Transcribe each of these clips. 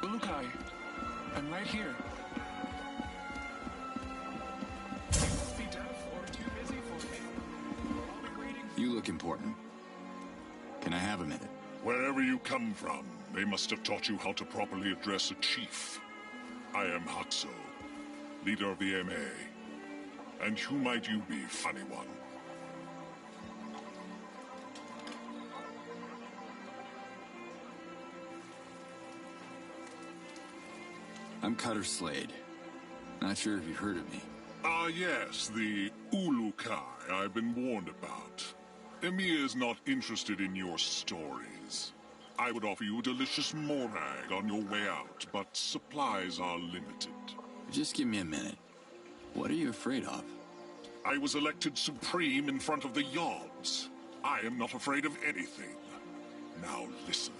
Ulukai, I'm right here. Be deaf or too busy for me. I'll be waiting. You look important. Can I have a minute? Wherever you come from, they must have taught you how to properly address a chief. I am Hatso, leader of the MA. And who might you be, funny one? I'm Cutter Slade. Not sure if you've heard of me. Ah, yes, the Ulukai I've been warned about. Emir is not interested in your stories. I would offer you a delicious morag on your way out, but supplies are limited. Just give me a minute. What are you afraid of? I was elected supreme in front of the Yods. I am not afraid of anything. Now listen.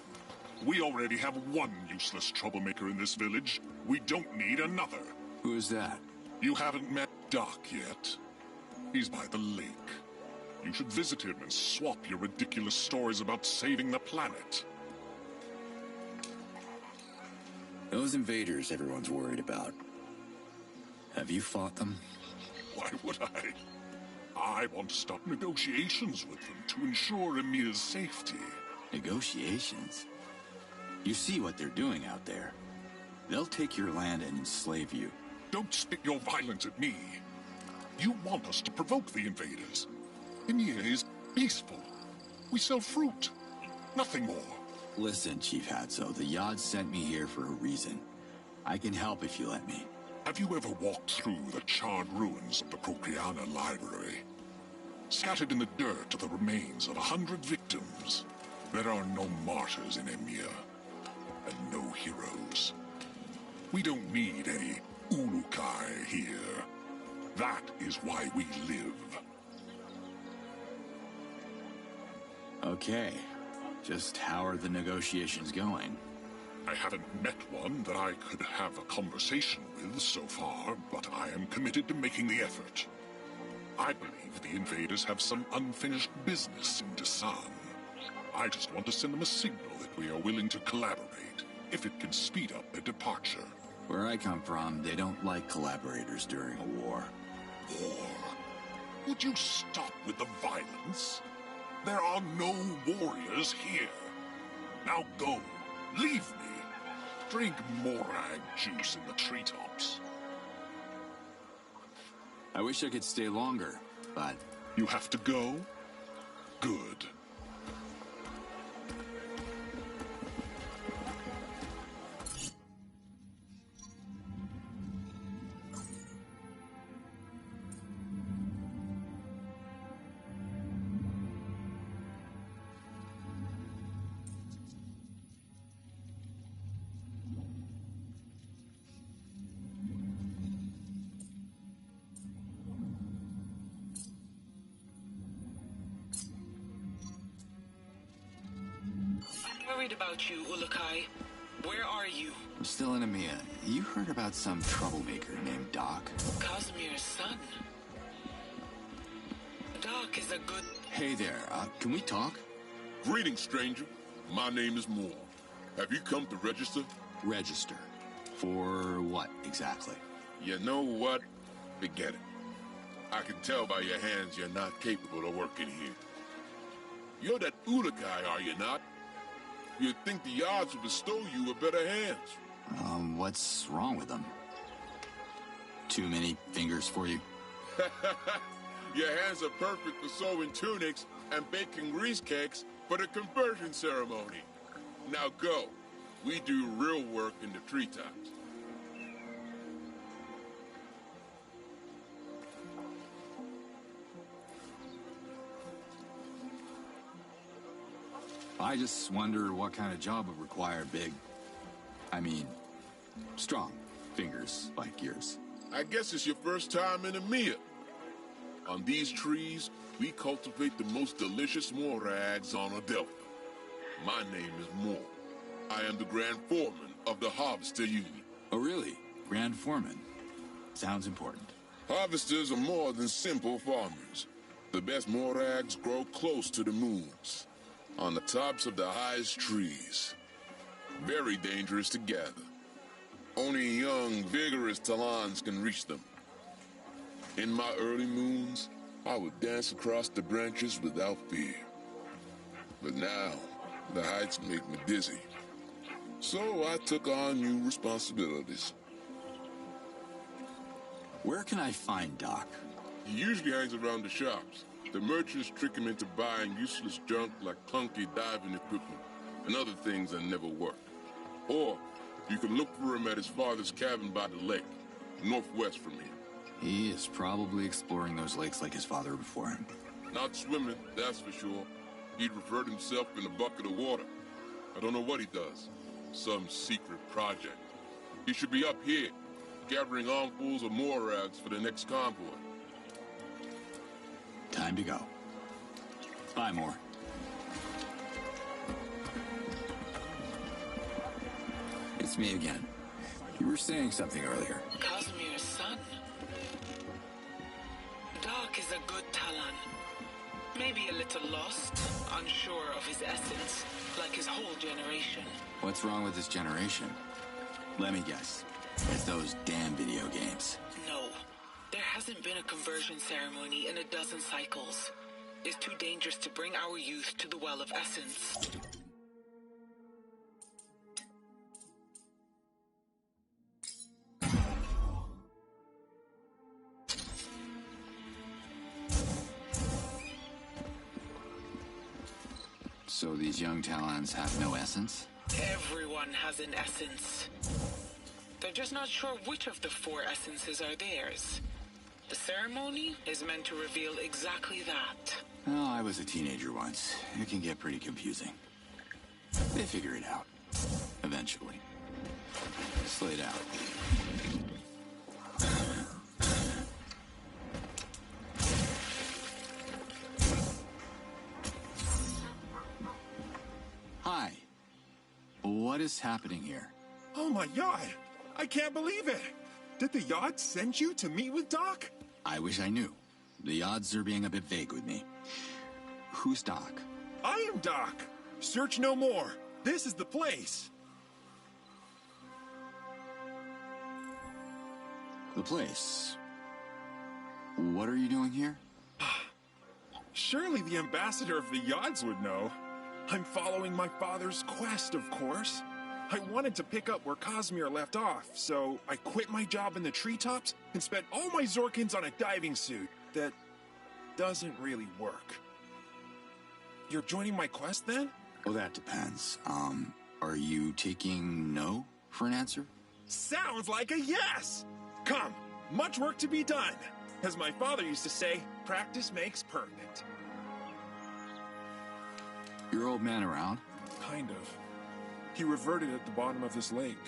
We already have one useless troublemaker in this village. We don't need another. Who is that? You haven't met Doc yet. He's by the lake. You should visit him and swap your ridiculous stories about saving the planet. Those invaders everyone's worried about. Have you fought them? Why would I? I want to start negotiations with them to ensure Emir's safety. Negotiations? You see what they're doing out there. They'll take your land and enslave you. Don't spit your violence at me. You want us to provoke the invaders. Emir is peaceful. We sell fruit. Nothing more. Listen, Chief Hatso, the Yods sent me here for a reason. I can help if you let me. Have you ever walked through the charred ruins of the Procriana Library? Scattered in the dirt are the remains of 100 victims. There are no martyrs in Emir, and no heroes. We don't need any Ulukai here. That is why we live. Okay. Just how are the negotiations going? I haven't met one that I could have a conversation with so far, but I am committed to making the effort. I believe the invaders have some unfinished business in Dasan. I just want to send them a signal that we are willing to collaborate, if it can speed up their departure. Where I come from, they don't like collaborators during a war. War? Would you stop with the violence? There are no warriors here. Now go. Leave me. Drink morag juice in the treetops. I wish I could stay longer, but... You have to go? Good. Worried about you, Ulukai. Where are you? I'm still in Emia. You heard about some troublemaker named Doc? Casimir's son. Doc is a good... Hey there, can we talk? Greetings, stranger. My name is Moore. Have you come to register? Register. For what, exactly? You know what? Forget it. I can tell by your hands you're not capable of working here. You're that Ulukai, are you not? You'd think the Yods would bestow you with better hands. What's wrong with them? Too many fingers for you? Your hands are perfect for sewing tunics and baking grease cakes for the conversion ceremony. Now go. We do real work in the treetops. I just wonder what kind of job would require strong fingers like yours. I guess it's your first time in Emia. On these trees, we cultivate the most delicious morags on Adelpha. My name is Moore. I am the Grand Foreman of the Harvester Union. Oh, really? Grand Foreman? Sounds important. Harvesters are more than simple farmers. The best morags grow close to the moons. on the tops of the highest trees. Very dangerous to gather. Only young, vigorous Talans can reach them. In my early moons, I would dance across the branches without fear. But now, the heights make me dizzy. So I took on new responsibilities. Where can I find Doc? He usually hangs around the shops. The merchants trick him into buying useless junk like clunky diving equipment and other things that never work. Or you can look for him at his father's cabin by the lake, northwest from here. He is probably exploring those lakes like his father before him. Not swimming, that's for sure. He'd referred himself in a bucket of water. I don't know what he does. Some secret project. He should be up here, gathering armfuls of Morads for the next convoy. Time to go. Bye, Moore. It's me again. You were saying something earlier. Cosmere's son? Doc is a good Talan. Maybe a little lost, unsure of his essence, like his whole generation. What's wrong with this generation? Let me guess. It's those damn video games. No. There hasn't been a conversion ceremony in a dozen cycles. It's too dangerous to bring our youth to the Well of Essence. So these young Talans have no essence? Everyone has an essence. They're just not sure which of the 4 essences are theirs. The ceremony is meant to reveal exactly that. Oh, I was a teenager once. It can get pretty confusing. They figure it out. Eventually. Slade out. Hi. What is happening here? Oh my god! I can't believe it! Did the Yods send you to meet with Doc? I wish I knew. The odds are being a bit vague with me. Who's Doc? I am Doc! Search no more! This is the place! The place? What are you doing here? Surely the ambassador of the Yods would know. I'm following my father's quest, of course. I wanted to pick up where Cosmere left off, so I quit my job in the treetops and spent all my Zorkins on a diving suit that doesn't really work. You're joining my quest, then? Well, that depends. Are you taking no for an answer? Sounds like a yes! Come, much work to be done. As my father used to say, practice makes perfect. Your old man around? Kind of. He reverted at the bottom of this lake.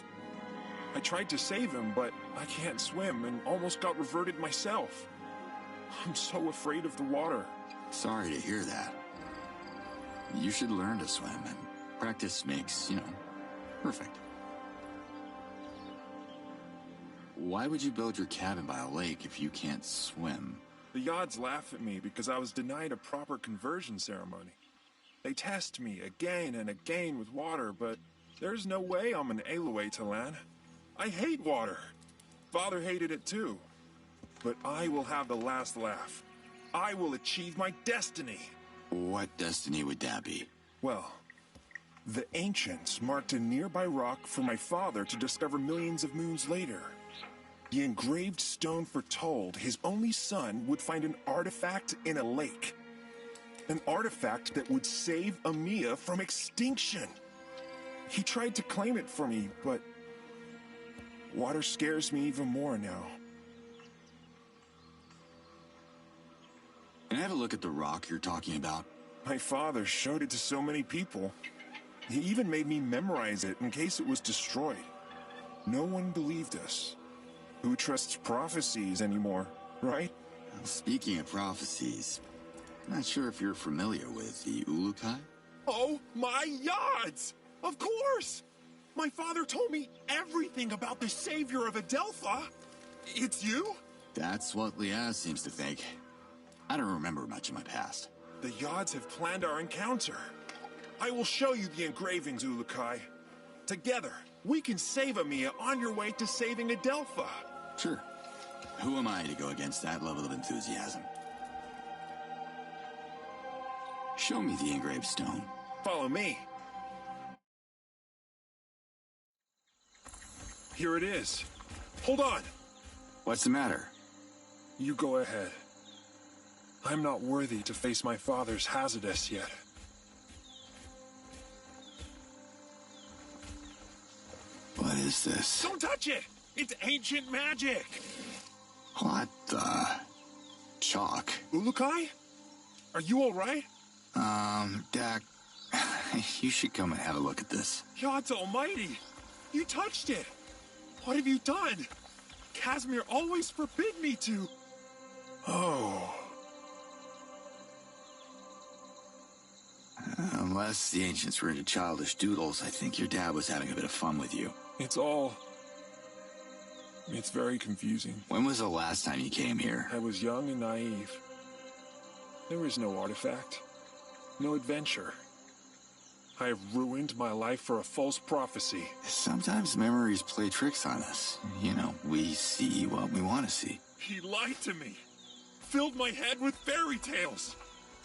I tried to save him, but I can't swim and almost got reverted myself. I'm so afraid of the water. Sorry to hear that. You should learn to swim, and practice makes, perfect. Why would you build your cabin by a lake if you can't swim? The Yods laugh at me because I was denied a proper conversion ceremony. They test me again and again with water, but there's no way I'm an Aloe Talan. I hate water. Father hated it too. But I will have the last laugh. I will achieve my destiny. What destiny would that be? Well, the ancients marked a nearby rock for my father to discover millions of moons later. The engraved stone foretold his only son would find an artifact in a lake. An artifact that would save Amia from extinction. He tried to claim it for me, but water scares me even more now. Can I have a look at the rock you're talking about? My father showed it to so many people. He even made me memorize it in case it was destroyed. No one believed us. Who trusts prophecies anymore, right? Well, speaking of prophecies, not sure if you're familiar with the Ulukai? Oh my Yods! Of course! My father told me everything about the savior of Adelpha. It's you? That's what Liaz seems to think. I don't remember much of my past. The Yods have planned our encounter. I will show you the engravings, Ulukai. Together, we can save Amiya on your way to saving Adelpha. Sure. Who am I to go against that level of enthusiasm? Show me the engraved stone. Follow me. Here it is. Hold on. What's the matter? You go ahead. I'm not worthy to face my father's hazardous yet. What is this? Don't touch it! It's ancient magic! What the... Chalk? Ulukai? Are you alright? Dak... You should come and have a look at this. Yods almighty! You touched it! What have you done? Casimir always forbid me to... Oh... Unless the ancients were into childish doodles, I think your dad was having a bit of fun with you. It's very confusing. When was the last time you came here? I was young and naive. There is no artifact. No adventure. I have ruined my life for a false prophecy. Sometimes memories play tricks on us. You know, we see what we want to see. He lied to me. Filled my head with fairy tales.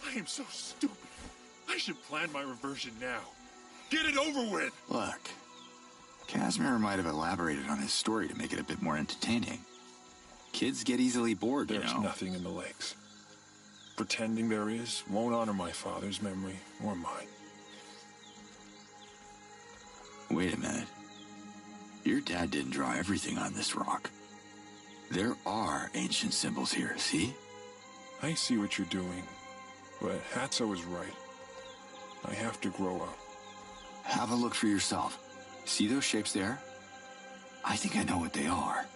I am so stupid. I should plan my reversion now. Get it over with! Look, Casimir might have elaborated on his story to make it a bit more entertaining. Kids get easily bored, you know. There's nothing in the lakes. Pretending there is won't honor my father's memory or mine. Wait a minute. Your dad didn't draw everything on this rock. There are ancient symbols here, see? I see what you're doing, but Hatso is right. I have to grow up. Have a look for yourself. See those shapes there? I think I know what they are.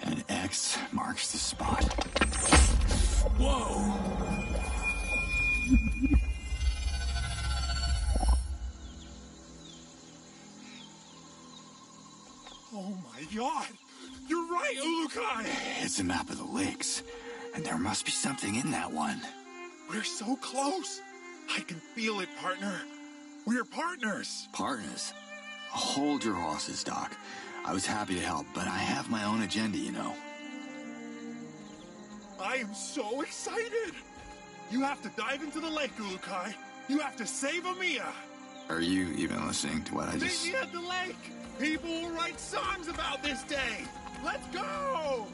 An X marks the spot. Whoa! Oh my god! You're right, Ulukai! It's a map of the lakes, and there must be something in that one. We're so close! I can feel it, partner. We're partners! Partners? Hold your horses, Doc. I was happy to help, but I have my own agenda, you know. I am so excited! You have to dive into the lake, Ulukai. You have to save Amiya! Are you even listening to what I just... Meet me at the lake! People will write songs about this day! Let's go!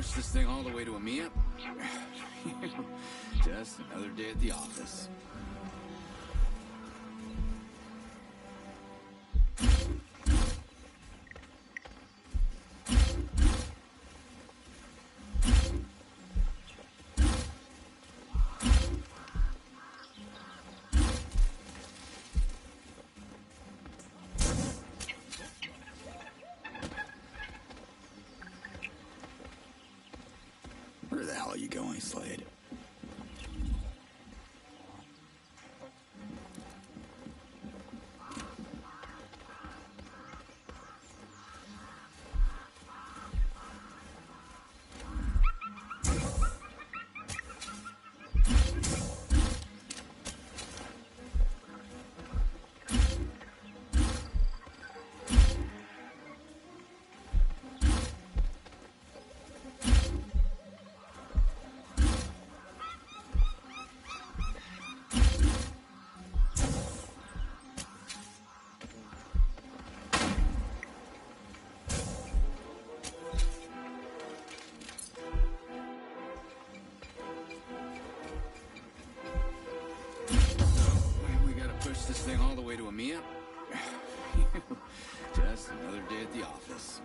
push this thing all the way to EMEA? Just another day at the office. Where the hell are you going, Slade? This thing all the way to EMEA? Just another day at the office.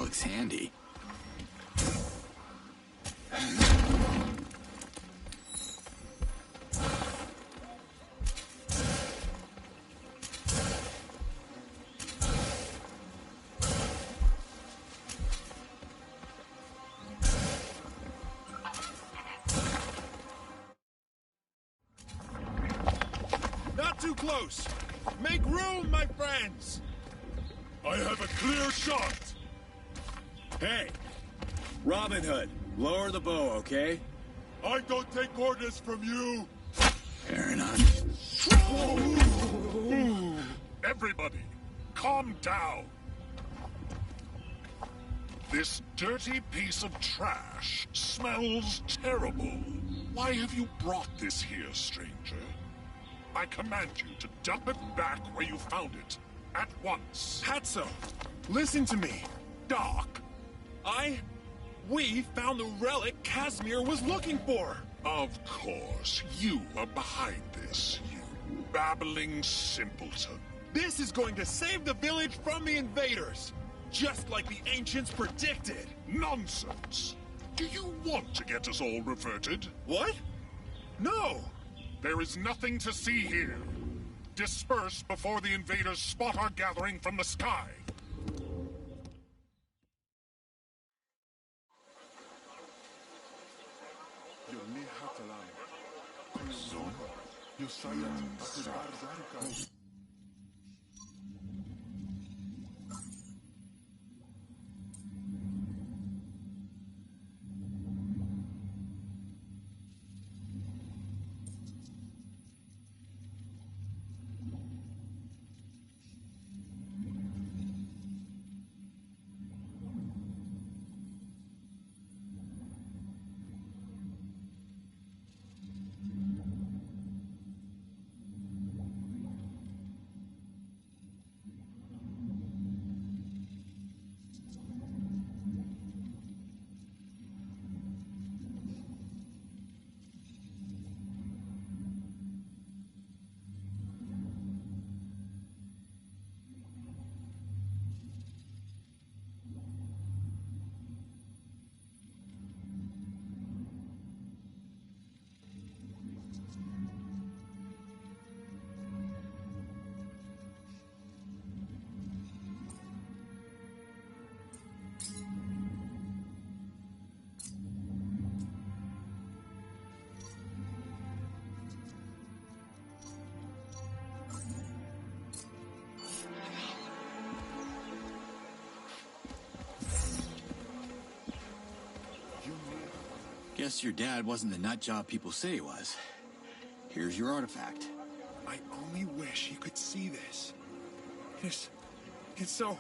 Looks handy. Not too close! Make room, my friends! I have a clear shot! Hey! Robin Hood, lower the bow, okay? I don't take orders from you! Fair enough. Everybody, calm down. This dirty piece of trash smells terrible. Why have you brought this here, stranger? I command you to dump it back where you found it, at once. Hatso, listen to me. Doc, We found the relic Casimir was looking for! of course, you are behind this, you babbling simpleton. This is going to save the village from the invaders! Just like the ancients predicted! Nonsense! Do you want to get us all reverted? What? No! There is nothing to see here. Disperse before the invaders spot our gathering from the sky. Guess your dad wasn't the nut job people say he was. Here's your artifact. I only wish you could see this. It's so...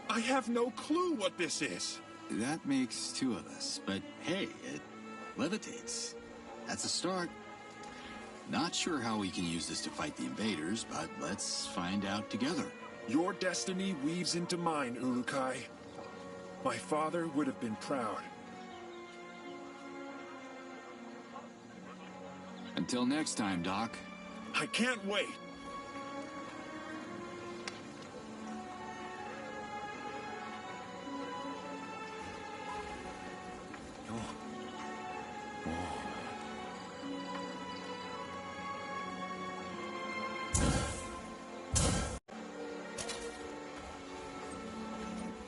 I have no clue what this is. That makes two of us, but hey, it levitates. That's a start. Not sure how we can use this to fight the invaders, but let's find out together. Your destiny weaves into mine, Ulukai. My father would have been proud. Until next time, Doc. I can't wait.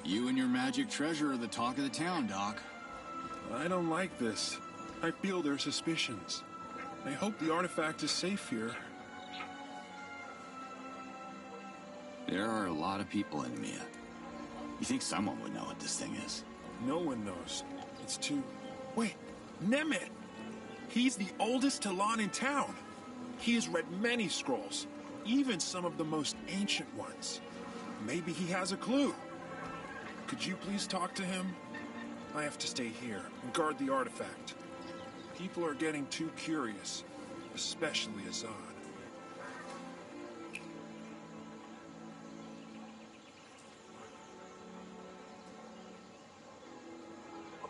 You and your magic treasure are the talk of the town, Doc. I don't like this. I feel their suspicions. I hope the artifact is safe here. There are a lot of people in Mia. You think someone would know what this thing is? No one knows. It's too... Wait, Nemet! He's the oldest Talan in town. He has read many scrolls, even some of the most ancient ones. Maybe he has a clue. Could you please talk to him? I have to stay here and guard the artifact. People are getting too curious, especially Azad.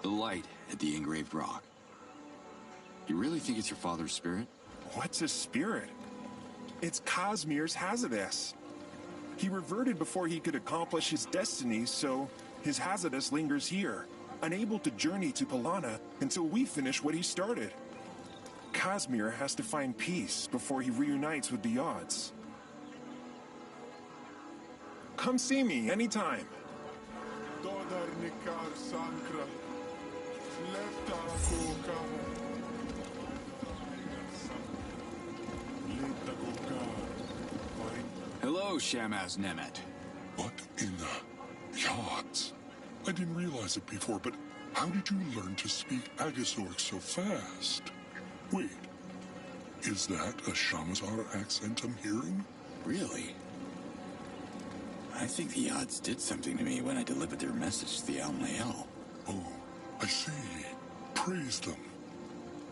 The light at the engraved rock. You really think it's your father's spirit? What's a spirit? It's Cosmere's Hazardous. He reverted before he could accomplish his destiny, so his Hazardous lingers here, unable to journey to Palana until we finish what he started. Cosmere has to find peace before he reunites with the Yods. Come see me anytime. Hello, Shamaz Nemet. What in the Yods? I didn't realize it before, but how did you learn to speak Agasork so fast? Wait, is that a Shamazar accent I'm hearing? Really? I think the Yods did something to me when I delivered their message to the Almael. Oh, I see. Praise them.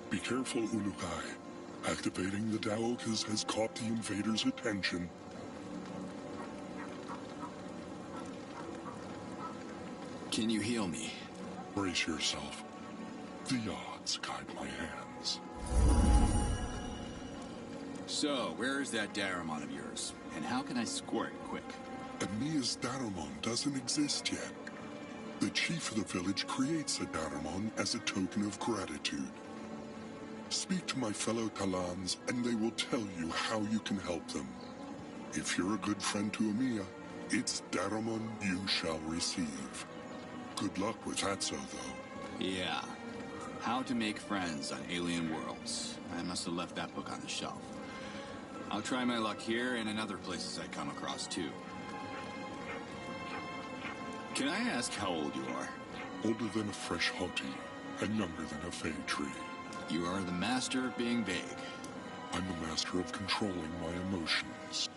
Be careful, Ulukai. Activating the Daokas has caught the invaders' attention. Can you heal me? Brace yourself. The Yods guide my hands. So, where is that Daramon of yours? And how can I score it quick? Amia's Daramon doesn't exist yet. The chief of the village creates a Daramon as a token of gratitude. Speak to my fellow Talans, and they will tell you how you can help them. If you're a good friend to Amia, it's Daramon you shall receive. Good luck with that, though. Yeah. How to make friends on alien worlds. I must have left that book on the shelf. I'll try my luck here and in other places I come across, too. Can I ask how old you are? Older than a fresh hoti, and younger than a fey tree. You are the master of being vague. I'm the master of controlling my emotions.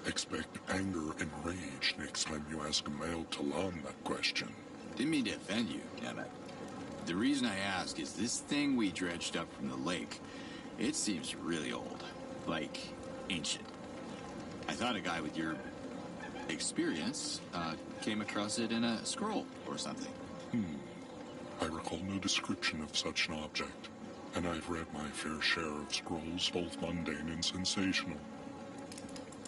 Expect anger and rage next time you ask a male Talan that question. Didn't mean to offend you, Nemet. The reason I ask is this thing we dredged up from the lake, it seems really old. Like, ancient. I thought a guy with your experience came across it in a scroll or something. I recall no description of such an object, and I've read my fair share of scrolls, both mundane and sensational.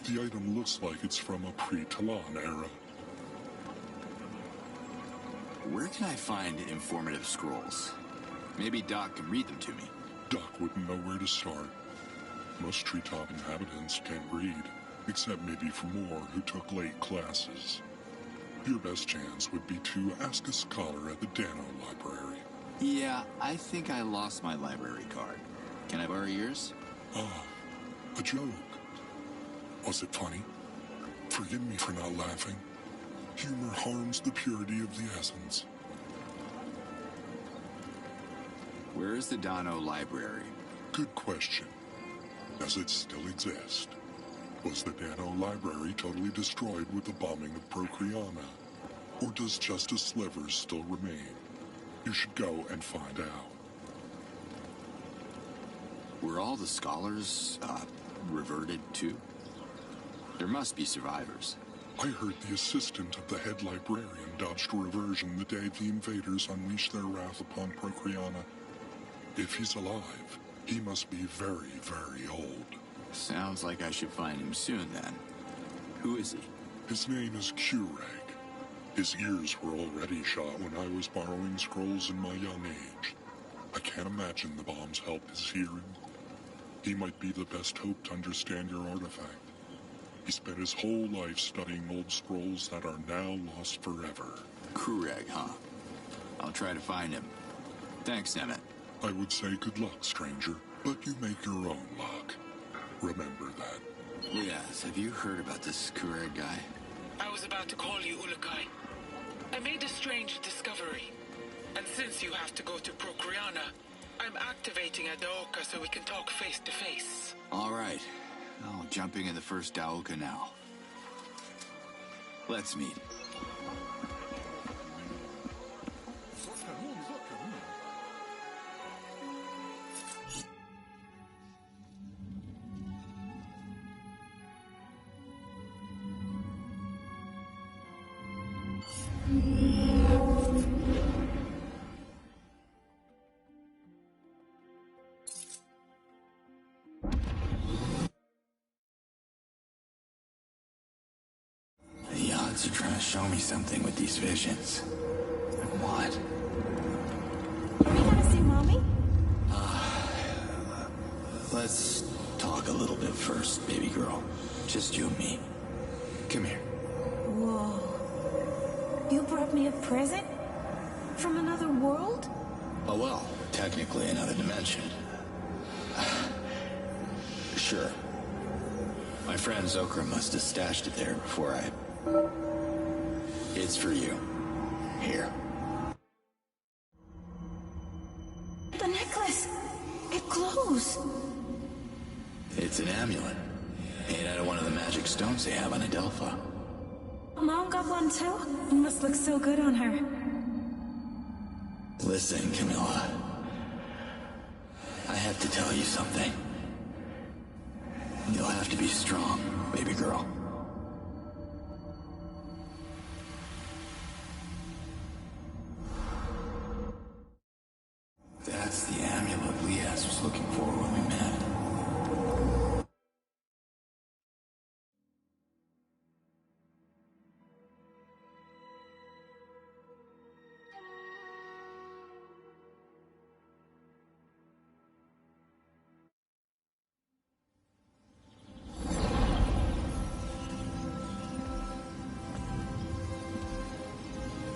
The item looks like it's from a pre-Talan era. Where can I find informative scrolls? Maybe Doc can read them to me. Doc wouldn't know where to start. Most treetop inhabitants can't read, except maybe for more who took late classes. Your best chance would be to ask a scholar at the Dano Library. Yeah, I think I lost my library card. Can I borrow yours? Ah, a joke. Was it funny? Forgive me for not laughing. Humor harms the purity of the essence. Where is the Dano Library? Good question. Does it still exist? Was the Dano Library totally destroyed with the bombing of Procreana? Or does just a sliver still remain? You should go and find out. Were all the scholars, reverted too? There must be survivors. I heard the assistant of the head librarian dodged reversion the day the invaders unleashed their wrath upon Procreana. If he's alive, he must be very, very old. Sounds like I should find him soon, then. Who is he? His name is Kureg. His ears were already shot when I was borrowing scrolls in my young age. I can't imagine the bombs helped his hearing. He might be the best hope to understand your artifact. He spent his whole life studying old scrolls that are now lost forever. Kureg, huh? I'll try to find him. Thanks, Emmett. I would say good luck, stranger, but you make your own luck. Remember that. Yes, have you heard about this Kureg guy? I was about to call you, Ulukai. I made a strange discovery. And since you have to go to Procreana, I'm activating Adelpha so we can talk face to face. All right. Oh, jumping in the first Daoka now. Let's meet. The Yods are trying to show me something with these visions. What? Are you gonna see Mommy? Let's talk a little bit first, baby girl. Just you and me. Come here. Whoa. You brought me a present? From another world? Oh, well, technically another dimension. Sure. My friend Zokra must have stashed it there before I... It's for you. Here. The necklace! It glows! It's an amulet. Made out of one of the magic stones they have on Adelpha. Mom got one too? It must look so good on her. Listen, Camilla. I have to tell you something. You'll have to be strong, baby girl. That's the amulet Lias was looking for when we met.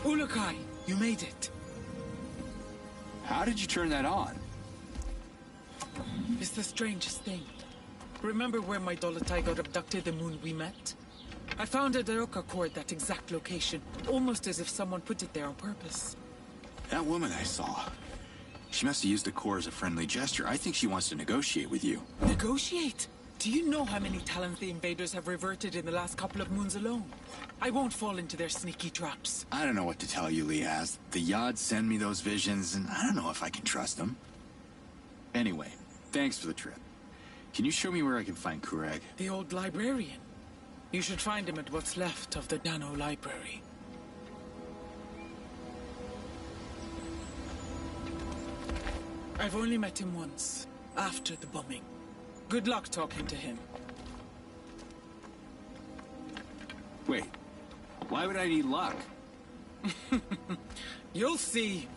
Ulukai, you made it. How did you turn that on? It's the strangest thing. Remember where my Dolotai got abducted the moon we met? I found a Daroka core at that exact location, almost as if someone put it there on purpose. That woman I saw. She must have used the core as a friendly gesture. I think she wants to negotiate with you. Negotiate? Do you know how many Talans the invaders have reverted in the last couple of moons alone? I won't fall into their sneaky traps. I don't know what to tell you, Lias. The Yods send me those visions, and I don't know if I can trust them. Anyway, thanks for the trip. Can you show me where I can find Kureg? The old librarian. You should find him at what's left of the Dano Library. I've only met him once, after the bombing. Good luck talking to him. Wait, why would I need luck? You'll see.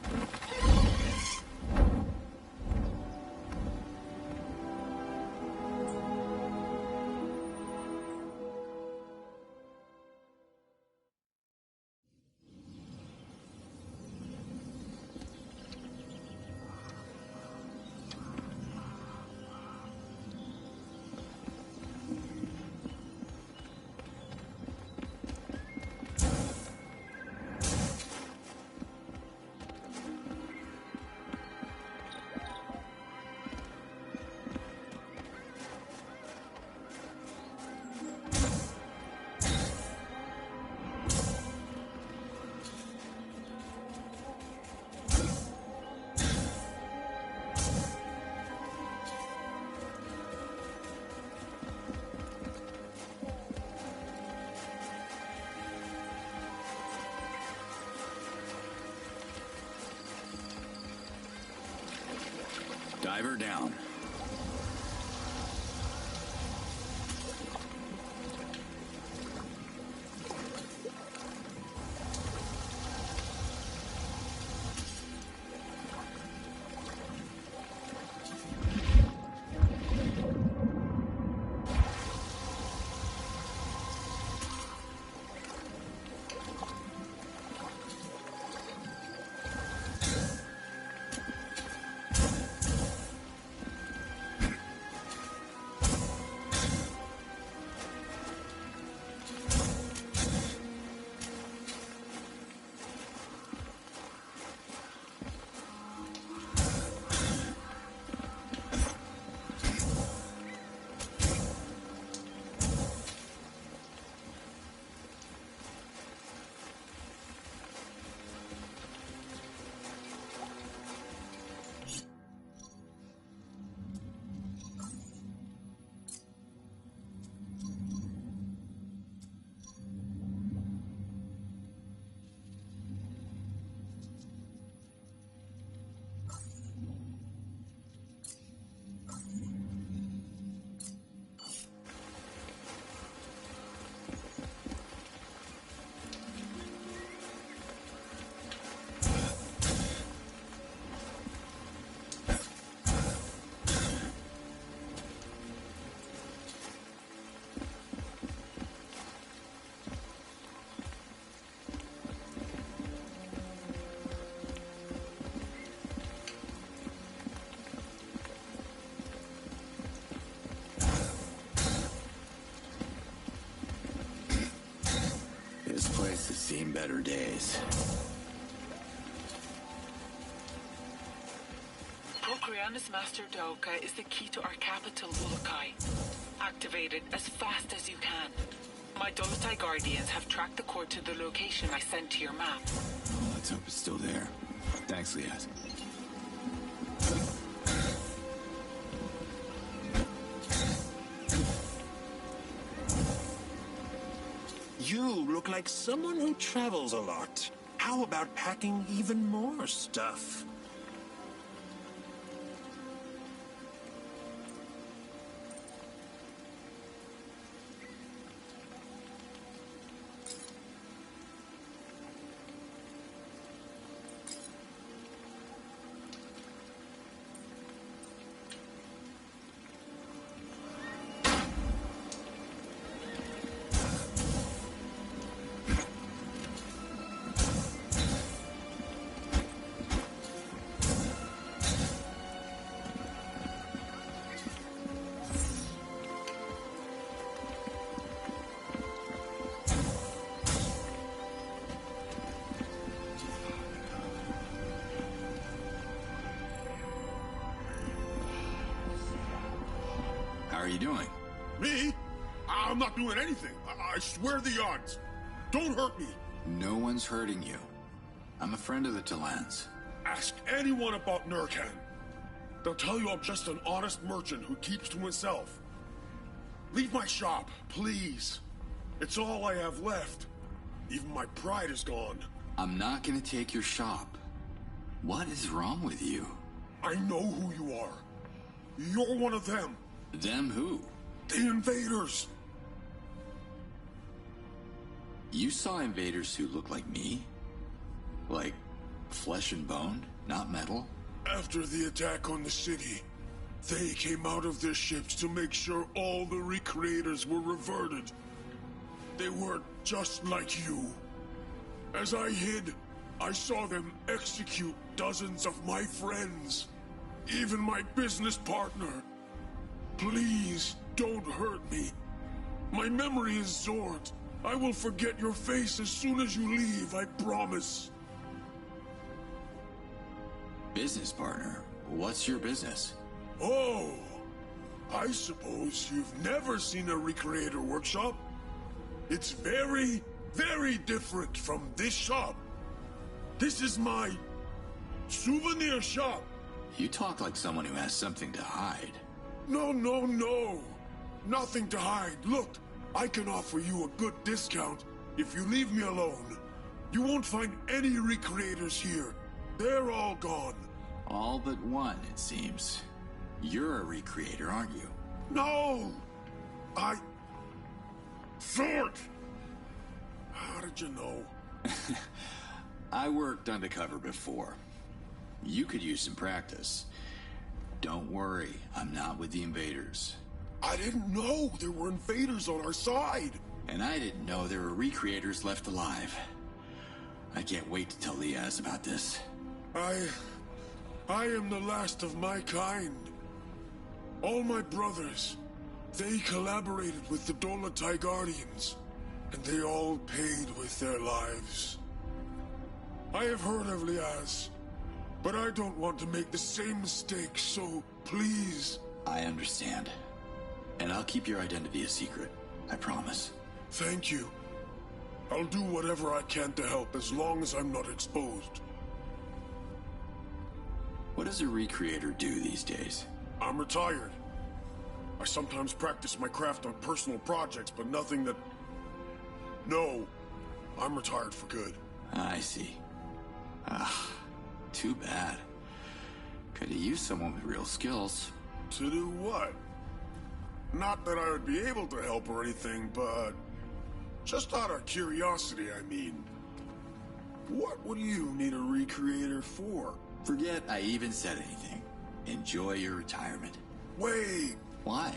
Diver down. This place has seen better days. Procreana's Master Doka is the key to our capital, Ulukai. Activate it as fast as you can. My Dolotai Guardians have tracked the core to the location I sent to your map. Let's hope it's still there. Thanks, Liaz. You look like someone who travels a lot. How about packing even more stuff? How are you doing? Me? I'm not doing anything. I swear the odds. Don't hurt me. No one's hurting you. I'm a friend of the Talans. Ask anyone about Nurkan. They'll tell you I'm just an honest merchant who keeps to himself. Leave my shop, please. It's all I have left. Even my pride is gone. I'm not gonna take your shop. What is wrong with you? I know who you are. You're one of them. Them who? The invaders. You saw invaders who look like me? Like flesh and bone, not metal? After the attack on the city, they came out of their ships to make sure all the recreators were reverted. They were just like you. As I hid, I saw them execute dozens of my friends. Even my business partner. Please, don't hurt me. My memory is Zord. I will forget your face as soon as you leave, I promise. Business partner? What's your business? Oh, I suppose you've never seen a recreator workshop? It's very, very different from this shop. This is my souvenir shop. You talk like someone who has something to hide. No. Nothing to hide. Look, I can offer you a good discount if you leave me alone. You won't find any recreators here. They're all gone. All but one, it seems. You're a recreator, aren't you? No! Thort! How did you know? I worked undercover before. You could use some practice. Don't worry, I'm not with the invaders. I didn't know there were invaders on our side! And I didn't know there were recreators left alive. I can't wait to tell Liaz about this. I am the last of my kind. All my brothers, they collaborated with the Dolotai Guardians, and they all paid with their lives. I have heard of Liaz, but I don't want to make the same mistake, so please... I understand. And I'll keep your identity a secret. I promise. Thank you. I'll do whatever I can to help as long as I'm not exposed. What does a recreator do these days? I'm retired. I sometimes practice my craft on personal projects, but nothing that... No, I'm retired for good. I see. Ah, too bad. Could have used someone with real skills. To do what? Not that I would be able to help or anything, but... just out of curiosity, I mean. What would you need a recreator for? Forget I even said anything. Enjoy your retirement. Wait! Why?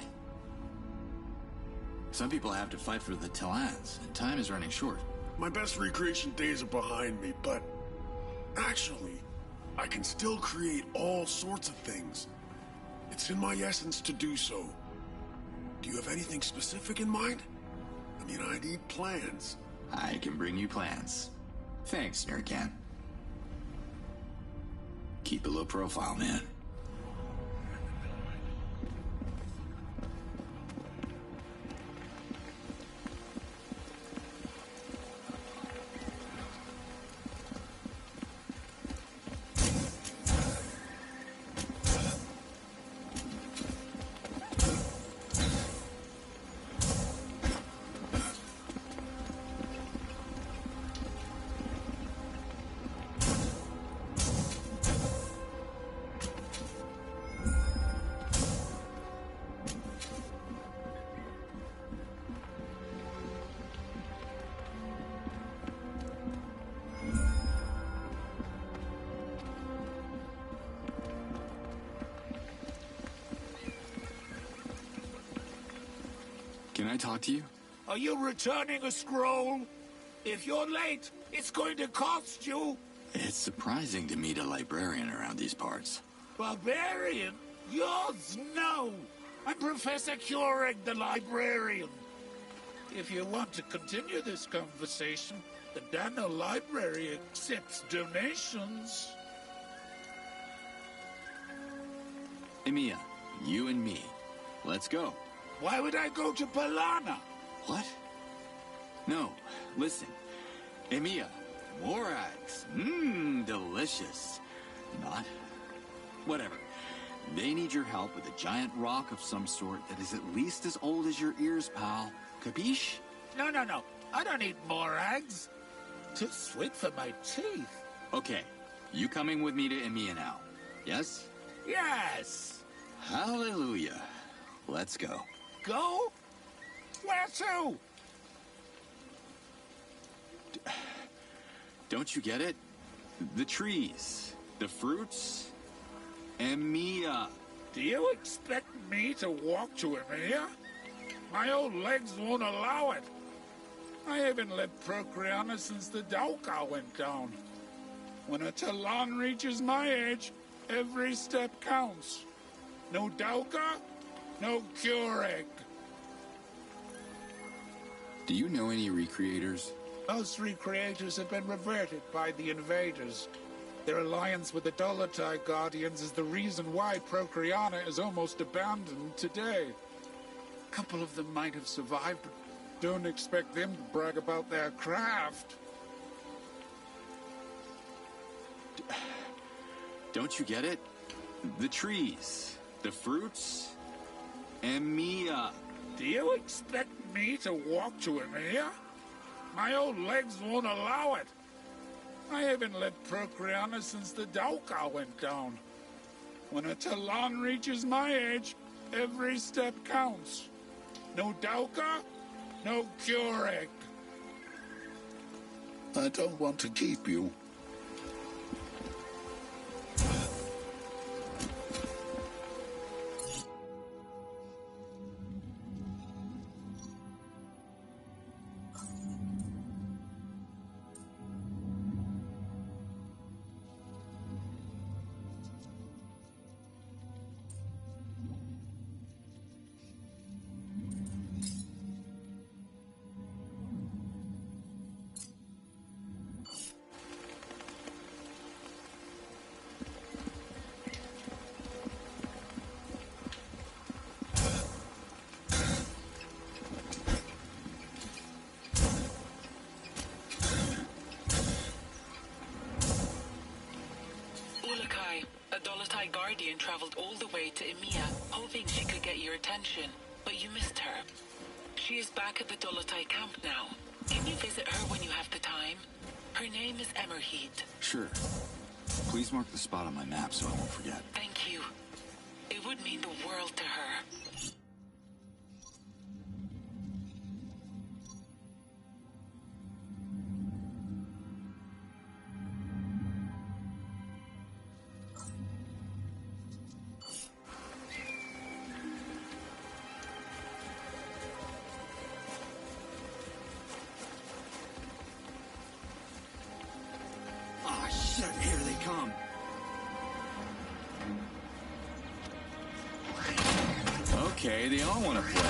Some people have to fight for the Talans, and time is running short. My best recreation days are behind me, but... actually, I can still create all sorts of things. It's in my essence to do so. Do you have anything specific in mind? I mean, I need plans. I can bring you plans. Thanks, Nurkan. Keep a low profile, man. Can I talk to you? Are you returning a scroll? If you're late, it's going to cost you. It's surprising to meet a librarian around these parts. Barbarian? Yods, no! I'm Professor Kureg, the librarian. If you want to continue this conversation, the Dano Library accepts donations. Emiya, you and me. Let's go. Why would I go to Palana? What? No, listen. Emiya, Morax. Delicious. Not? Whatever. They need your help with a giant rock of some sort that is at least as old as your ears, pal. Capiche? No. I don't eat morags. Too sweet for my teeth. Okay, you coming with me to Emiya now? Yes? Yes. Hallelujah. Let's go. Go? Where to? Don't you get it? The trees, the fruits, Emiya. Do you expect me to walk to Emiya? My old legs won't allow it. I haven't left Procreana since the Dauka went down. When a Talan reaches my age, every step counts. No Dauka, no Kureg. Do you know any recreators? Most recreators have been reverted by the invaders. Their alliance with the Dolotai Guardians is the reason why Procreana is almost abandoned today. A couple of them might have survived, but don't expect them to brag about their craft. Don't you get it? The trees, the fruits, Emiya. Do you expect me to walk to Emiya? My old legs won't allow it. I haven't left Procreana since the Dauka went down. When a Talan reaches my age, every step counts. No Dauka, no Kureg. I don't want to keep you. Guardian traveled all the way to Emia, hoping she could get your attention, but you missed her. She is back at the Dolotai camp now. Can you visit her when you have the time? Her name is Emerheat. Sure. Please mark the spot on my map so I won't forget. Thank you. It would mean the world to her. Here they come. Okay, they all want to play.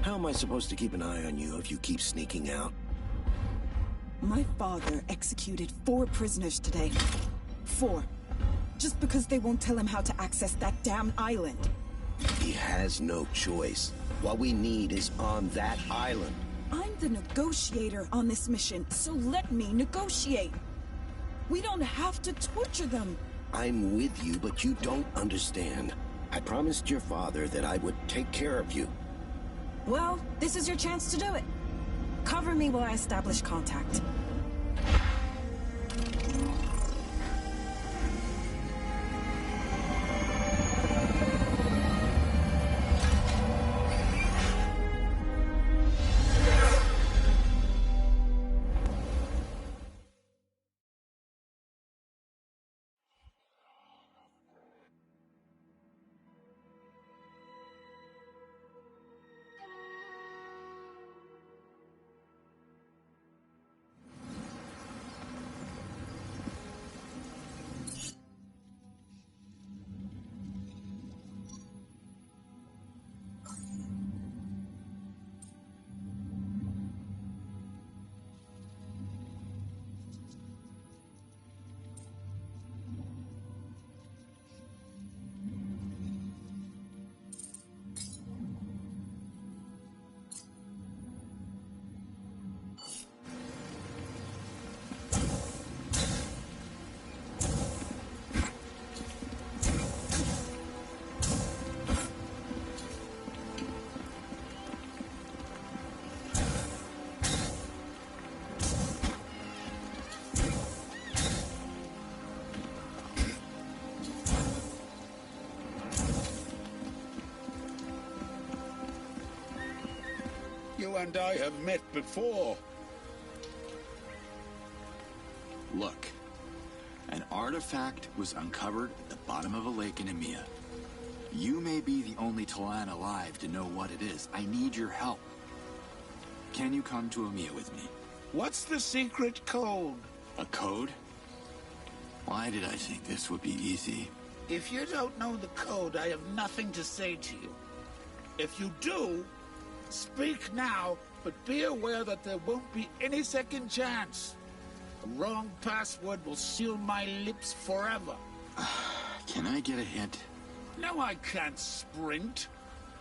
How am I supposed to keep an eye on you if you keep sneaking out? My father executed 4 prisoners today. 4. Just because they won't tell him how to access that damn island. He has no choice. What we need is on that island. I'm the negotiator on this mission, so let me negotiate. We don't have to torture them. I'm with you, but you don't understand. I promised your father that I would take care of you. Well, this is your chance to do it. Cover me while I establish contact. You and I have met before. Look, an artifact was uncovered at the bottom of a lake in Emia. You may be the only Talan alive to know what it is. I need your help. Can you come to Emia with me? What's the secret code? A code? Why did I think this would be easy? If you don't know the code, I have nothing to say to you. If you do, speak now, but be aware that there won't be any second chance. A wrong password will seal my lips forever. Can I get a hint? No, I can't sprint.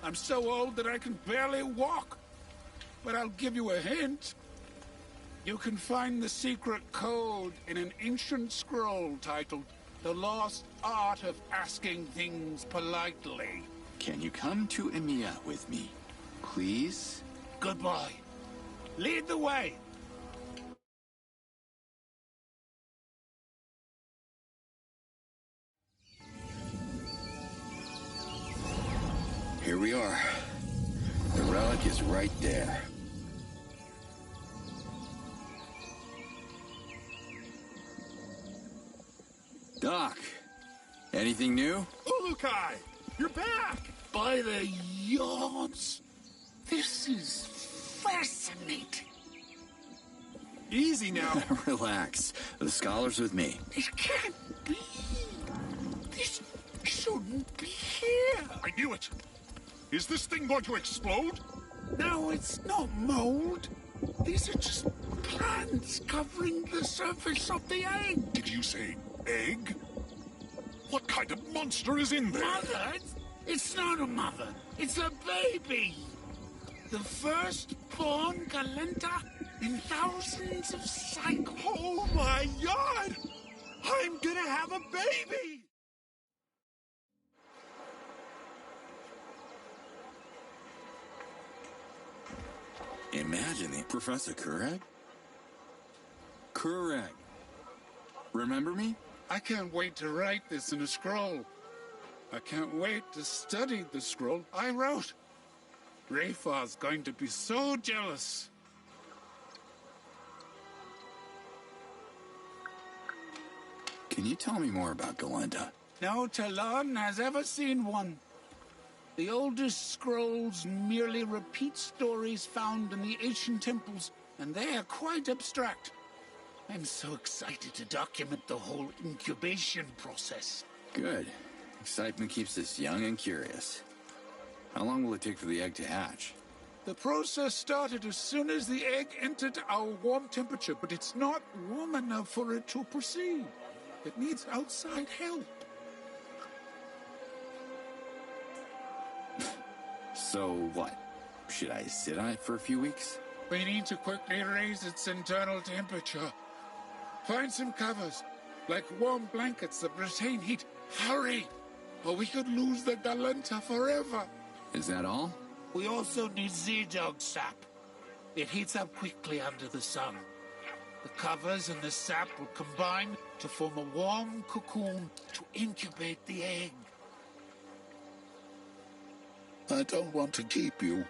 I'm so old that I can barely walk. But I'll give you a hint. You can find the secret code in an ancient scroll titled The Lost Art of Asking Things Politely. Can you come to Emia with me? Please? Goodbye. Lead the way. Here we are. The relic is right there. Doc, anything new? Ulukai! You're back! By the Yods! This is fascinating. Easy now. Relax. The scholar's with me. It can't be. This shouldn't be here. I knew it. Is this thing going to explode? No, it's not mold. These are just plants covering the surface of the egg. Did you say egg? What kind of monster is in there? Mother? It's not a mother. It's a baby. The first-born Galenta in thousands of cycles. Oh my God! I'm gonna have a baby! Imagine it, Professor Kureg. Kureg. Remember me? I can't wait to write this in a scroll. I can't wait to study the scroll I wrote. Rayfar's going to be so jealous. Can you tell me more about Galenta? No Talan has ever seen one. The oldest scrolls merely repeat stories found in the ancient temples, and they are quite abstract. I'm so excited to document the whole incubation process. Good. Excitement keeps us young and curious. How long will it take for the egg to hatch? The process started as soon as the egg entered our warm temperature, but it's not warm enough for it to proceed. It needs outside help. So what? Should I sit on it for a few weeks? We need to quickly raise its internal temperature. Find some covers, like warm blankets that retain heat. Hurry, or we could lose the Galenta forever. Is that all? We also need Z-Dog sap. It heats up quickly under the sun. The covers and the sap will combine to form a warm cocoon to incubate the egg. I don't want to keep you.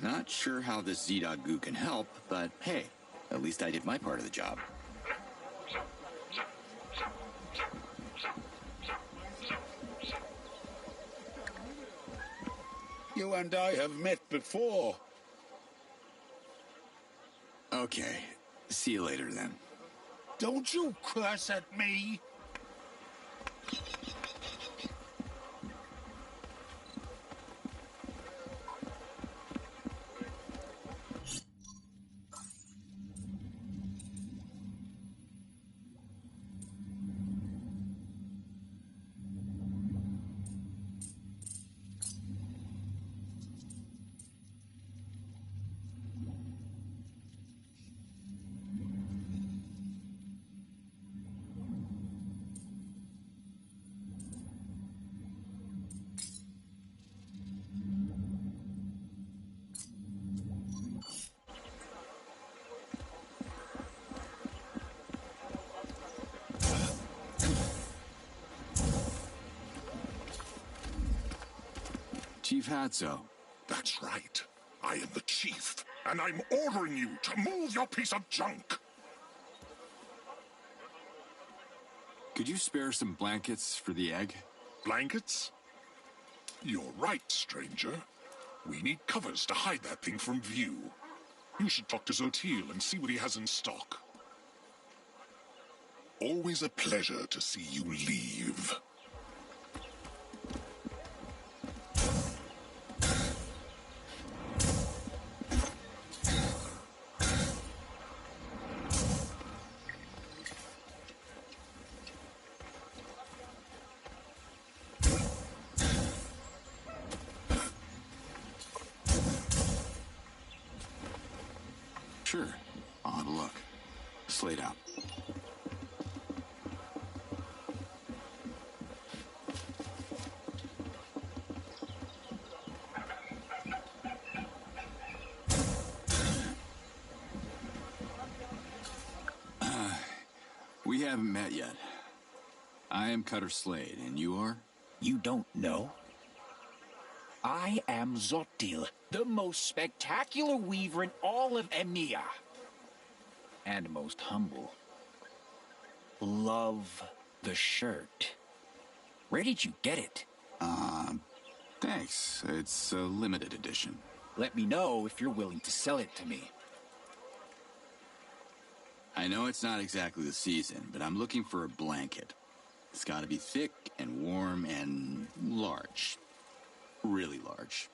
Not sure how this Z-Dog goo can help, but hey, at least I did my part of the job. You and I have met before. Okay, see you later then. Don't you curse at me. Chief Hatso. That's right. I am the chief, and I'm ordering you to move your piece of junk. Could you spare some blankets for the egg? Blankets? You're right, stranger. We need covers to hide that thing from view. You should talk to Zotil and see what he has in stock. Always a pleasure to see you leave. Sure. I'll have a look. Slade out. We haven't met yet. I am Cutter Slade, and you are? You don't know? I am Zotil, the most spectacular weaver in all of Emia. And most humble. Love the shirt. Where did you get it? Thanks. It's a limited edition. Let me know if you're willing to sell it to me. I know it's not exactly the season, but I'm looking for a blanket. It's gotta be thick and warm and large. Really large.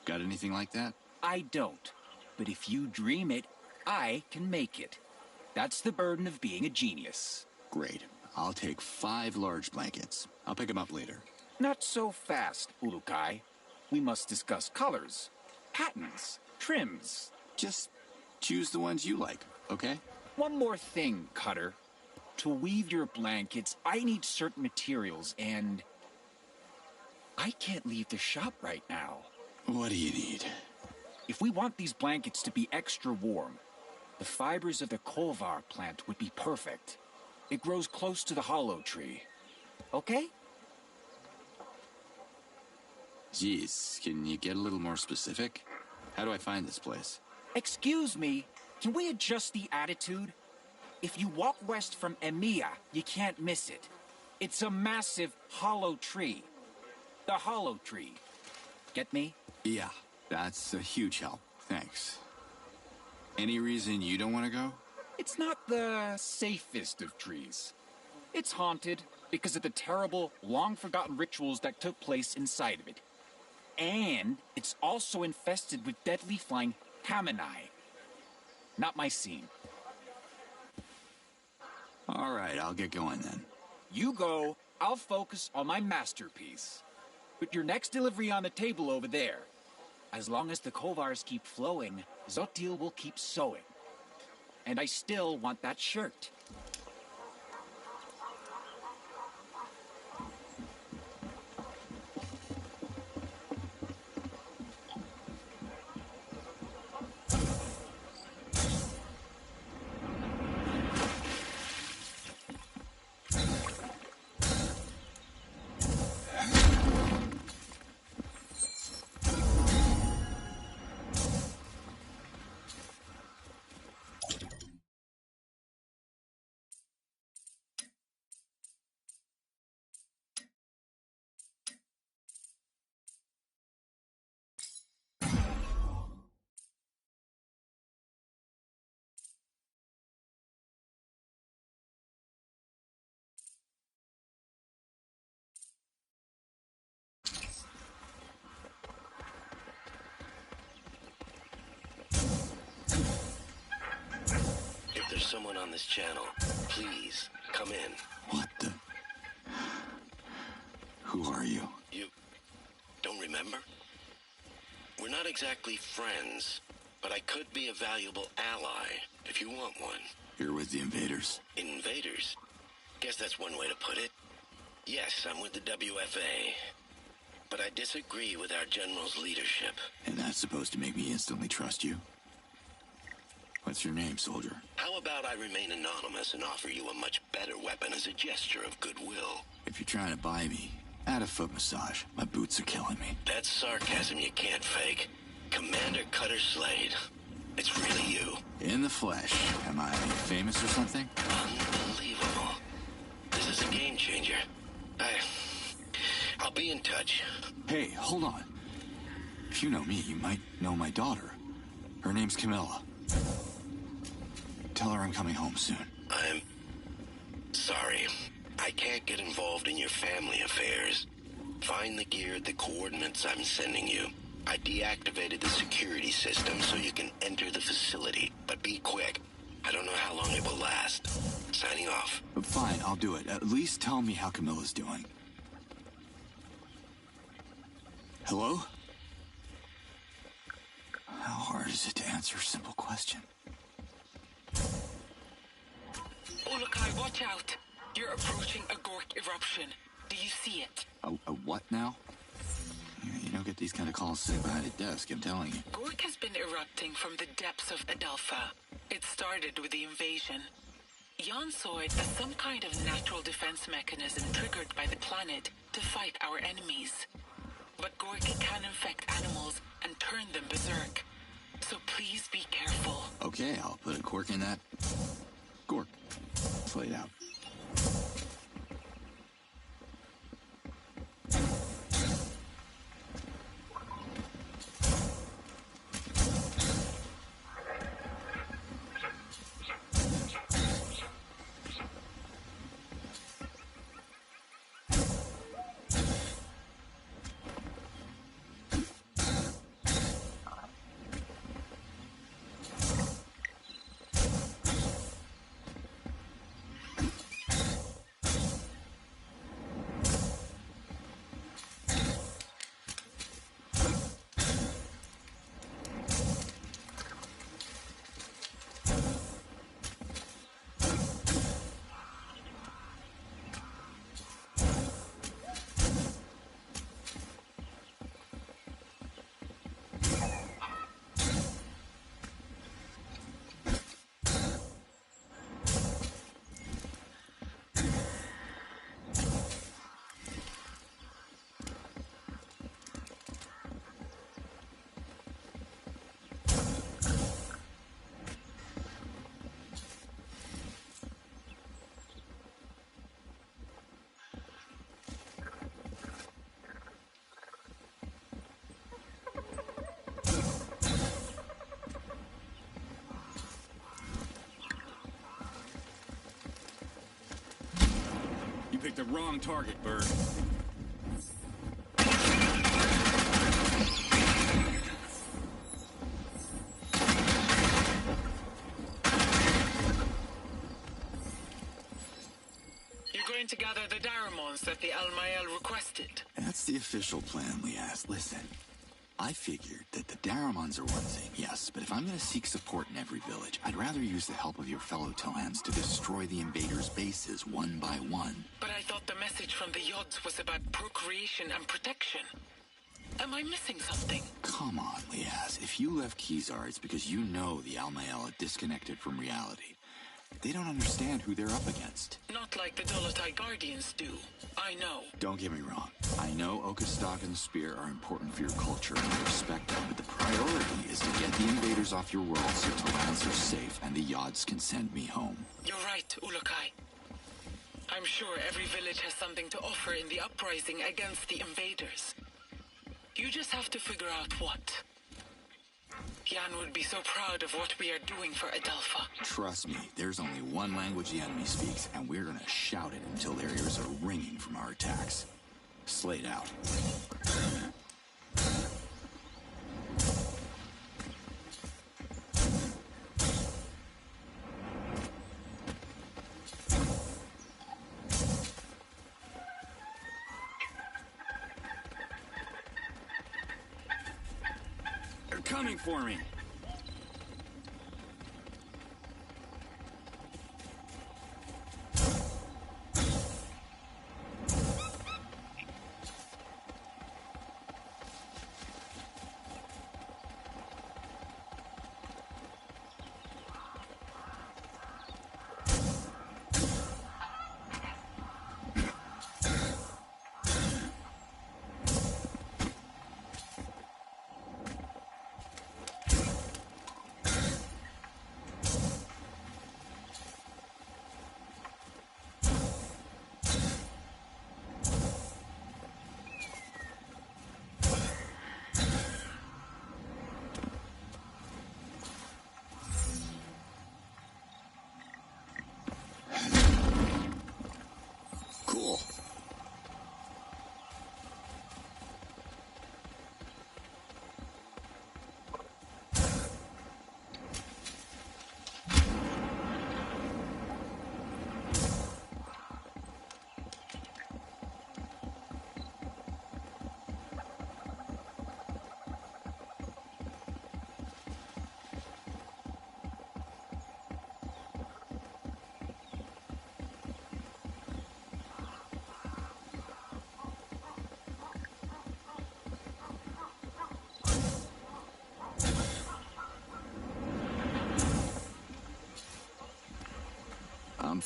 Got anything like that? I don't. But if you dream it, I can make it. That's the burden of being a genius. Great. I'll take 5 large blankets. I'll pick them up later. Not so fast, Urukai. We must discuss colors, patterns, trims. Just choose the ones you like, okay? One more thing, Cutter. To weave your blankets, I need certain materials, and I can't leave the shop right now. What do you need? If we want these blankets to be extra warm, the fibers of the Kolvar plant would be perfect. It grows close to the hollow tree. Okay? Jeez, can you get a little more specific? How do I find this place? Excuse me, can we adjust the attitude? If you walk west from Emia, you can't miss it. It's a massive hollow tree. The hollow tree. Get me? Yeah, that's a huge help. Thanks. Any reason you don't want to go? It's not the safest of trees. It's haunted because of the terrible, long-forgotten rituals that took place inside of it. And it's also infested with deadly flying Kaminai. Not my scene. All right, I'll get going then. You go, I'll focus on my masterpiece. Put your next delivery on the table over there. As long as the Kolvars keep flowing, Zotil will keep sewing. And I still want that shirt. There's someone on this channel. Please, come in. What the? Who are you? You don't remember? We're not exactly friends, but I could be a valuable ally if you want one. You're with the invaders? Invaders? Guess that's one way to put it. Yes, I'm with the WFA. But I disagree with our general's leadership. And that's supposed to make me instantly trust you? What's your name, soldier? How about I remain anonymous and offer you a much better weapon as a gesture of goodwill? If you're trying to buy me, add a foot massage. My boots are killing me. That's sarcasm you can't fake. Commander Cutter Slade. It's really you. In the flesh. Am I famous or something? Unbelievable. This is a game changer. I'll be in touch. Hey, hold on. If you know me, you might know my daughter. Her name's Camilla. Tell her I'm coming home soon. I'm sorry. I can't get involved in your family affairs. Find the gear at the coordinates I'm sending you. I deactivated the security system so you can enter the facility. But be quick. I don't know how long it will last. Signing off. Fine, I'll do it. At least tell me how Camilla's doing. Hello? How hard is it to answer a simple question? Ulukai, watch out. You're approaching a Gork eruption. Do you see it? A what now? You don't get these kind of calls sitting behind a desk, I'm telling you. Gork has been erupting from the depths of Adelpha. It started with the invasion. Jan saw it as some kind of natural defense mechanism triggered by the planet to fight our enemies. But Gork can infect animals and turn them berserk. So please be careful. Okay, I'll put a cork in that. Gork. Slade out. You picked the wrong target, Bird. You're going to gather the Daramons that the Almael requested. That's the official plan, Lias. Listen, I figured that the Daramons are one thing, yes, but if I'm going to seek support in every village, I'd rather use the help of your fellow Talans to destroy the invaders' bases one by one. But I thought the message from the Yods was about procreation and protection. Am I missing something? Come on, Lias. If you left Kizar, it's because you know the Almael are disconnected from reality. They don't understand who they're up against. Not like the Dolotai Guardians do. I know. Don't get me wrong. I know Okastok and the Spear are important for your culture, and I respect them, but the priority is to get the invaders off your world so Talans are safe and the Yods can send me home. You're right, Ulukai. I'm sure every village has something to offer in the uprising against the invaders. You just have to figure out what. Jan would be so proud of what we are doing for Adelpha. Trust me, there's only one language the enemy speaks, and we're gonna shout it until their ears are ringing from our attacks. Slade out. They're coming for me.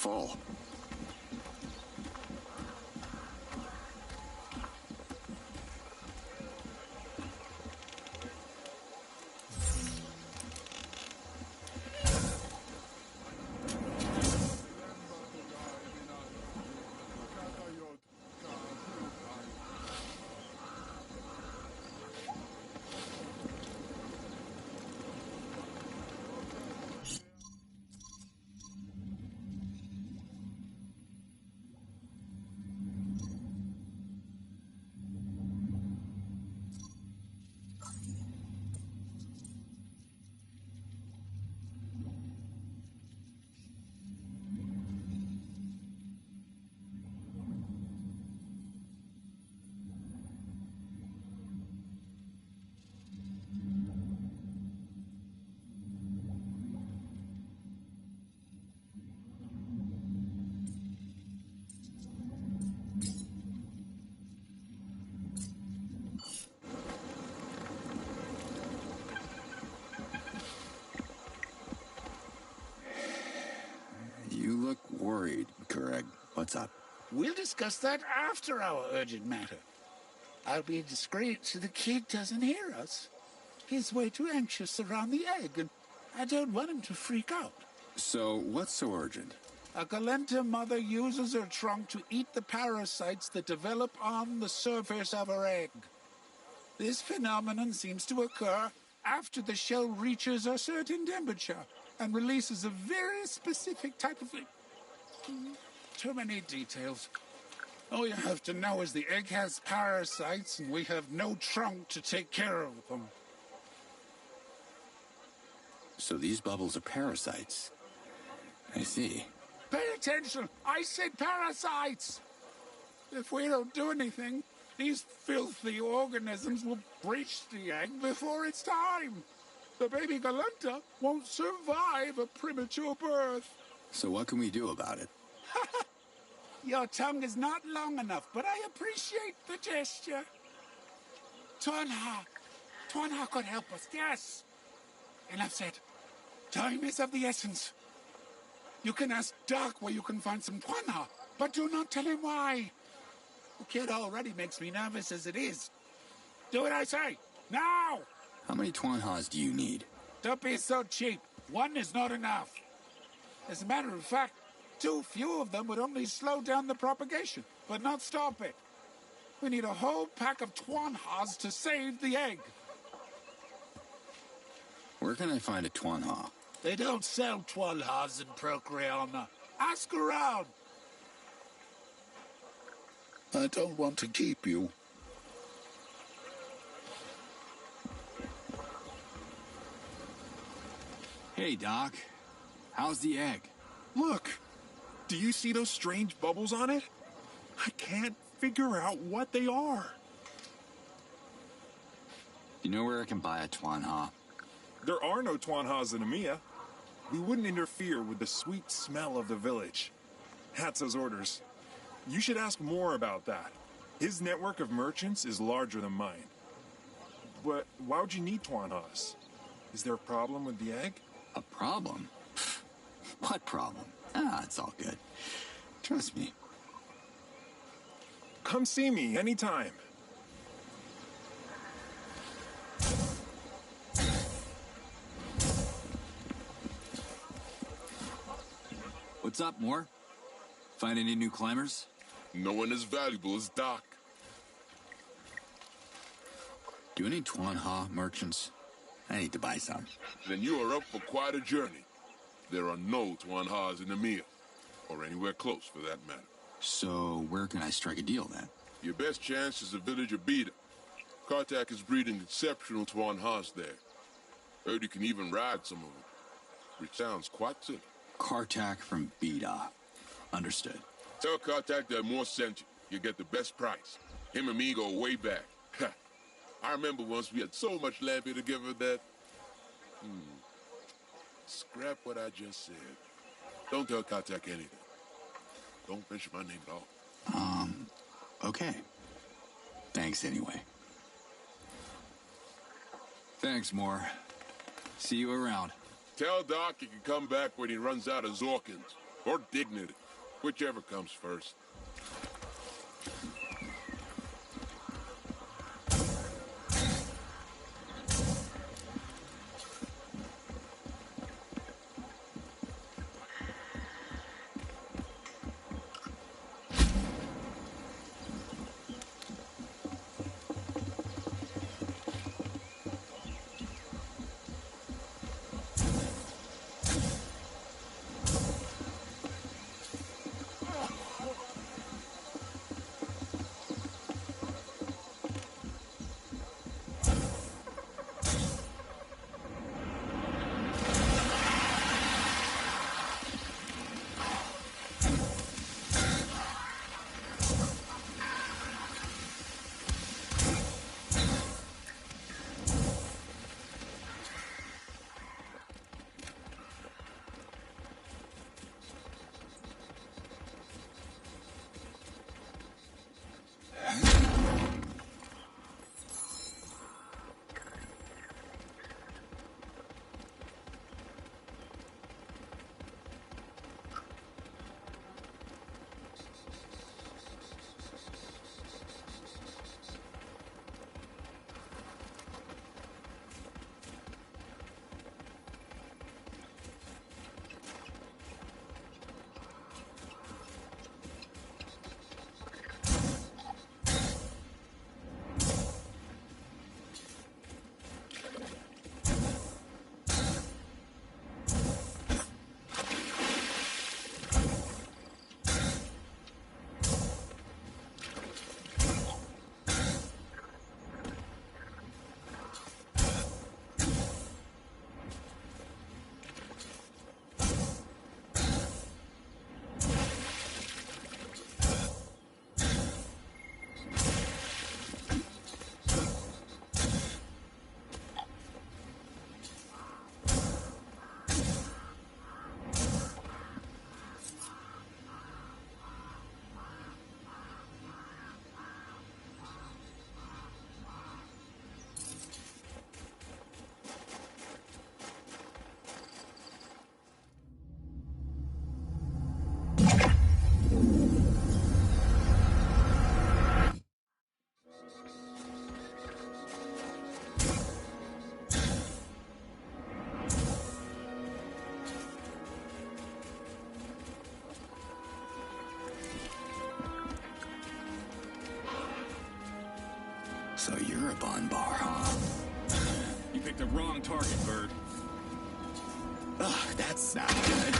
full. You look worried, Kureg. What's up? We'll discuss that after our urgent matter. I'll be discreet so the kid doesn't hear us. He's way too anxious around the egg, and I don't want him to freak out. So, what's so urgent? A Galenta mother uses her trunk to eat the parasites that develop on the surface of her egg. This phenomenon seems to occur after the shell reaches a certain temperature and releases a very specific type of... Too many details. All you have to know is the egg has parasites and we have no trunk to take care of them. So these bubbles are parasites. I see. Pay attention! I said parasites! If we don't do anything, these filthy organisms will breach the egg before it's time. The baby Galenta won't survive a premature birth. So what can we do about it? Your tongue is not long enough, but I appreciate the gesture. Twanha could help us, yes. Enough said. Time is of the essence. You can ask Doc where you can find some Twanha, but do not tell him why. The kid already makes me nervous as it is. Do what I say, now! How many Twanhas do you need? Don't be so cheap. One is not enough. As a matter of fact, too few of them would only slow down the propagation, but not stop it. We need a whole pack of Twanhas to save the egg. Where can I find a Twanha? They don't sell Twanhas in Procreana. Ask around. I don't want to keep you. Hey, Doc. How's the egg? Look! Do you see those strange bubbles on it? I can't figure out what they are. You know where I can buy a Twanha? There are no Twanhas in Emiya. We wouldn't interfere with the sweet smell of the village. Hatsa's orders. You should ask more about that. His network of merchants is larger than mine. But why would you need Twanhas? Is there a problem with the egg? A problem? What problem? Ah, it's all good. Trust me. Come see me anytime. What's up, Moore? Find any new climbers? No one as valuable as Doc. Do any Twanha merchants? I need to buy some. Then you are up for quite a journey. There are no Twanhas in Emiya, or anywhere close for that matter. So where can I strike a deal then? Your best chance is the village of Beta. Kartak is breeding exceptional Twanhas there. Heard you can even ride some of them, which sounds quite silly. Kartak from Beta. Understood. Tell Kartak that Moore sent you. You get the best price. Him and me go way back. I remember once we had so much land here together that... Scrap what I just said. Don't tell Kartak anything. Don't mention my name at all. Okay. Thanks anyway. Thanks, Moore. See you around. Tell Doc he can come back when he runs out of Zorkins. Or dignity. Whichever comes first. So you're a Bonbar, huh? You picked the wrong target, Bird. Ugh, that's not good.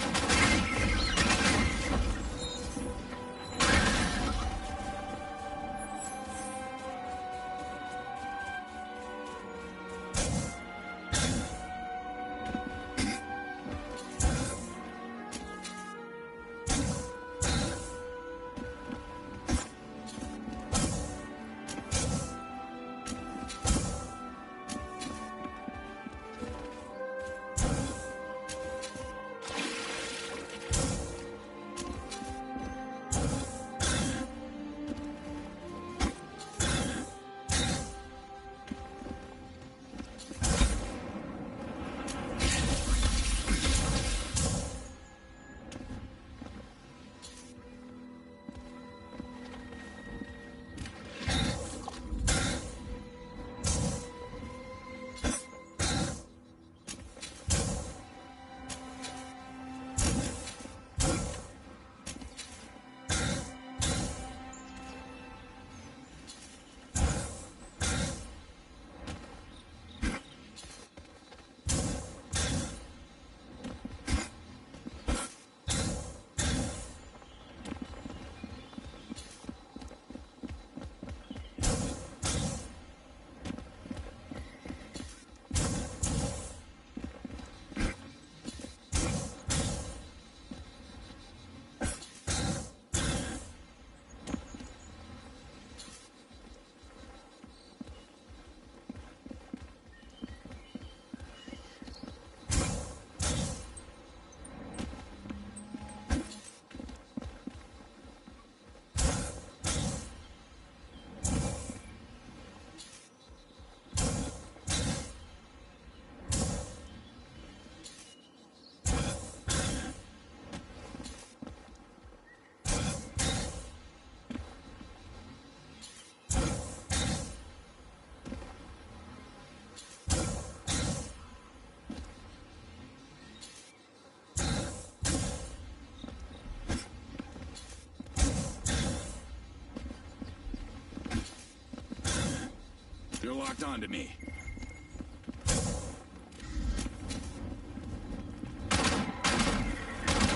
They're locked onto me.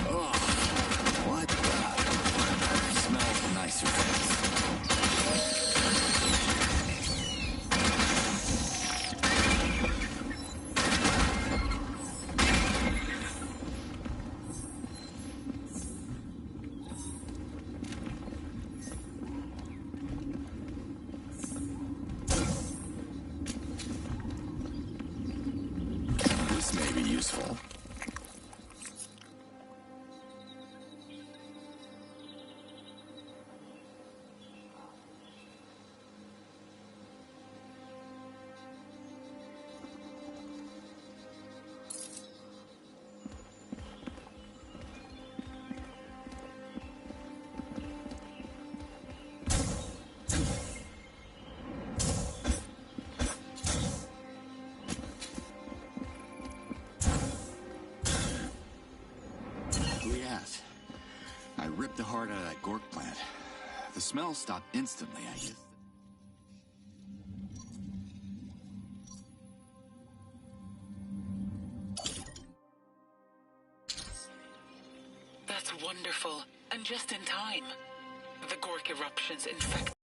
Oh, what the? Smells nicer things. This may be useful. I ripped the heart out of that gork plant. The smell stopped instantly, I guess. That's wonderful, and just in time. The gork eruptions infect